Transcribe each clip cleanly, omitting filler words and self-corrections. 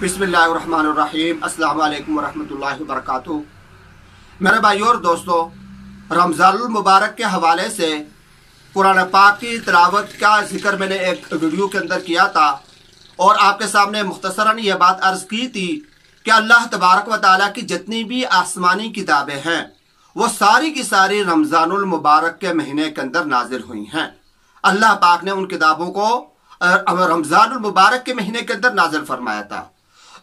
बिस्मिल्लाहिर्रहमानिर्रहीम। अस्सलामु अलैकुम वरहमतुल्लाहि वबरकातुहू। मेरे भाइयों और दोस्तों, रमज़ानुल मुबारक के हवाले से कुरान पाक की तिलावत का जिक्र मैंने एक वीडियो के अंदर किया था और आपके सामने मुख्तसरन ये बात अर्ज़ की थी कि अल्लाह तबारक व तआला की जितनी भी आसमानी किताबें हैं वो सारी की सारी रमज़ानुल मुबारक के महीने के अंदर नाजिल हुई हैं। अल्लाह पाक ने उन किताबों को रमज़ानुल मुबारक के महीने के अंदर नाजिल फरमाया था।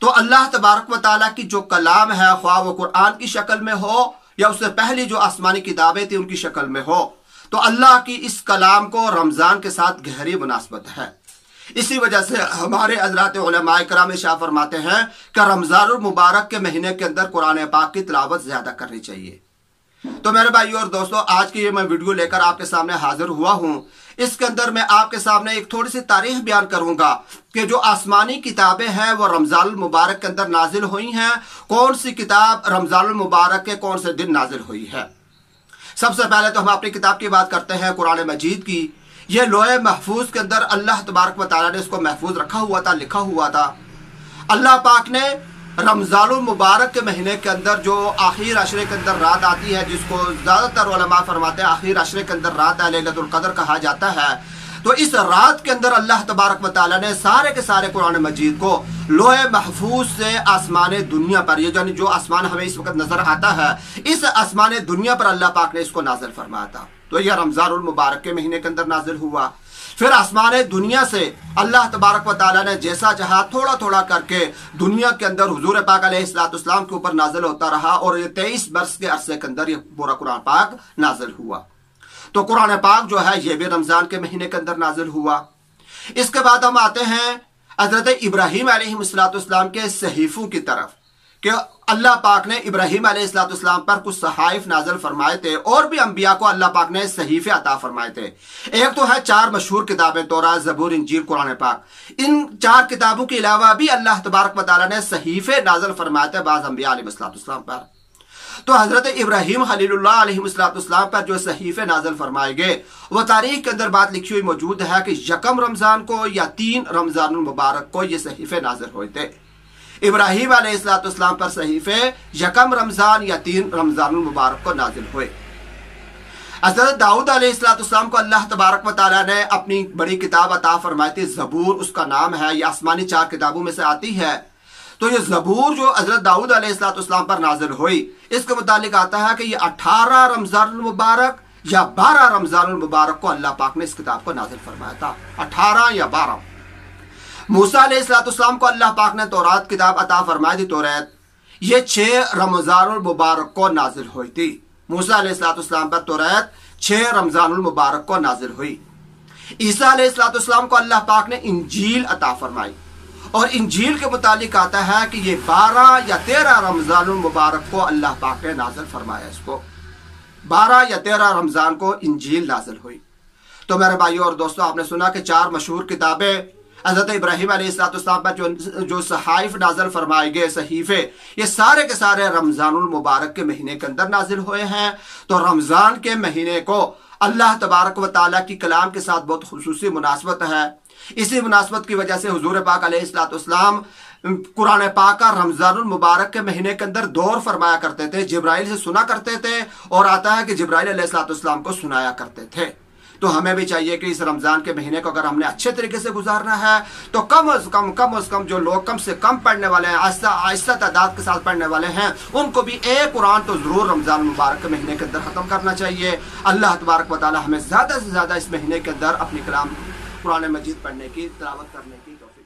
तो अल्लाह तबारक व तआला की जो कलाम है, ख्वाह वो कुरान की शक्ल में हो या उससे पहली जो आसमानी किताबें थी उनकी शक्ल में हो, तो अल्लाह की इस कलाम को रमज़ान के साथ गहरी मुनासबत है। इसी वजह से हमारे हज़रात उलमाए किराम इरशाद फरमाते हैं कि रमज़ानुल मुबारक के महीने के अंदर कुरान पाक की तिलावत ज़्यादा करनी चाहिए। तो मेरे भाइयों और दोस्तों, आज की ये मैं वीडियो लेकर आपके सामने हाजिर हुआ हूँ। इसके अंदर मैं आपके सामने एक थोड़ी सी तारीख बयान करूंगा कि जो आसमानी किताबें हैं वो रमज़ानुल मुबारक के अंदर नाजिल हुई हैं। कौन सी किताब रमज़ानुल मुबारक के कौन से दिन नाजिल हुई है। सबसे पहले तो हम अपनी किताब की बात करते हैं, कुरान मजीद की। यह लोहे महफूज के अंदर अल्लाह तबारक व तआला ने इसको महफूज रखा हुआ था, लिखा हुआ था। अल्लाह पाक ने रमज़ानुल मुबारक के महीने के अंदर जो आखिर अशरे के अंदर रात आती है, जिसको ज़्यादातर उलमा फरमाते हैं आखिर अशरे के अंदर रात है, लैलतुल क़द्र कहा जाता है। तो इस रात के अंदर अल्लाह तबारक व तआला ने सारे के सारे कुरान मजीद को लोहे महफूज से आसमान दुनिया पर, ये यानी जो आसमान हमें इस वक्त नजर आता है, इस आसमान दुनिया पर अल्लाह पाक ने इसको नाजिल फरमाया था। तो यह रमज़ानुल मुबारक के महीने के अंदर नाजिल हुआ। फिर आसमान दुनिया से अल्लाह तबारक व तआला ने जैसा चाहा थोड़ा थोड़ा करके दुनिया के अंदर हुजूर पाक अलैहिस्सलाम के ऊपर नाजिल होता रहा और ये 23 वर्ष के अरसे के अंदर ये पूरा कुरान पाक नाजिल हुआ। तो कुरान पाक जो है ये भी रमजान के महीने के अंदर नाजिल हुआ। इसके बाद हम आते हैं हजरत इब्राहीम अलैहिस्सलाम के सहीफों की तरफ कि अल्लाह पाक ने इब्राहीम अलैहिस्सलाम पर कुछ सहाइफ नाज़िल फरमाए थे और भी अंबिया को अल्लाह पाक ने सहीफे अता फरमाए थे। एक तो है 4 मशहूर किताबें, तौरात, ज़बूर, इंजील, कुरान पाक। इन 4 किताबों के अलावा भी अल्लाह तबारक व तआला ने सहीफे नाज़िल फरमाए थे बाज़ अंबिया अलैहिस्सलाम पर। तो हजरत इब्राहीम खलीलुल्लाह अलैहिस्सलाम पर जो सहीफे नाज़िल फरमाए गए वो तारीख के अंदर बात लिखी हुई मौजूद है कि यकम रमज़ान को या 3 रमज़ानुल मुबारक को ये सहीफे नाज़िल हुए थे। इब्राहीम अलैहिस्सलाम पर सहीफे यकम रमज़ान या 3 रमज़ानुल मुबारक को नाजिल हुए। हज़रत दाऊद अलैहिस्सलाम को अल्लाह तबारक व तआला ने अपनी बड़ी किताब अता फरमाई थी, ज़बूर उसका नाम है। यह आसमानी 4 किताबों में से आती है। तो ये ज़बूर जो हज़रत दाऊद अलैहिस्सलाम पर नाजिल हुई, इसके मुतालिक आता है कि ये 18 रमज़ानुल मुबारक या 12 रमज़ानुल मुबारक को अल्लाह पाक ने इस किताब को नाजिल फरमाया था। 18 या 12। मूसा अलैहिस्सलाम को अल्लाह पाक ने तौरात किताब अता फरमाई थी, तौरात। ये 6 रमज़ानुल मुबारक को नाजिल हुई थी। मूसा अलैहिस्सलाम पर तौरात 6 रमज़ानुल मुबारक को नाजिल हुई। ईसा अलैहिस्सलाम को अल्लाह पाक ने इंजील अता फरमाई और इंजील के मुतालिक आता है कि ये 12 या 13 रमज़ानुल मुबारक को अल्लाह पाक ने नाजिल फरमाया। इसको 12 या 13 रमज़ान को इंजील नाजिल हुई। तो मेरे भाइयों और दोस्तों, आपने सुना कि 4 मशहूर किताबें हज़रत इब्राहीम अलैहिस्सलाम पर जो सहाइफ नाज़िल फरमाए गए, सहीफे, ये सारे के सारे रमज़ानुल मुबारक के महीने के अंदर नाजिल हुए हैं। तो रमज़ान के महीने को अल्लाह तबारक व तआला की कलाम के साथ बहुत खुसूसी मुनासबत है। इसी मुनासबत की वजह से हुजूर पाक अलैहिस्सलाम कुरान पाक का रमज़ानुल मुबारक के महीने के अंदर दौर फरमाया करते थे, जिब्राइल से सुना करते थे और आता है कि जिब्राइल अलैहिस्सलाम को सुनाया करते थे। तो हमें भी चाहिए कि इस रमज़ान के महीने को अगर हमने अच्छे तरीके से गुजारना है तो कम से कम जो लोग कम से कम पढ़ने वाले हैं, आहिस्ता तादाद के साथ पढ़ने वाले हैं, उनको भी एक कुरान तो ज़रूर रमज़ान मुबारक के महीने के अंदर ख़त्म करना चाहिए। अल्लाह तबारक व तआला हमें ज़्यादा से ज़्यादा इस महीने के अंदर अपनी कलाम कुरान मजीद पढ़ने की, तिलावत करने की तौफीक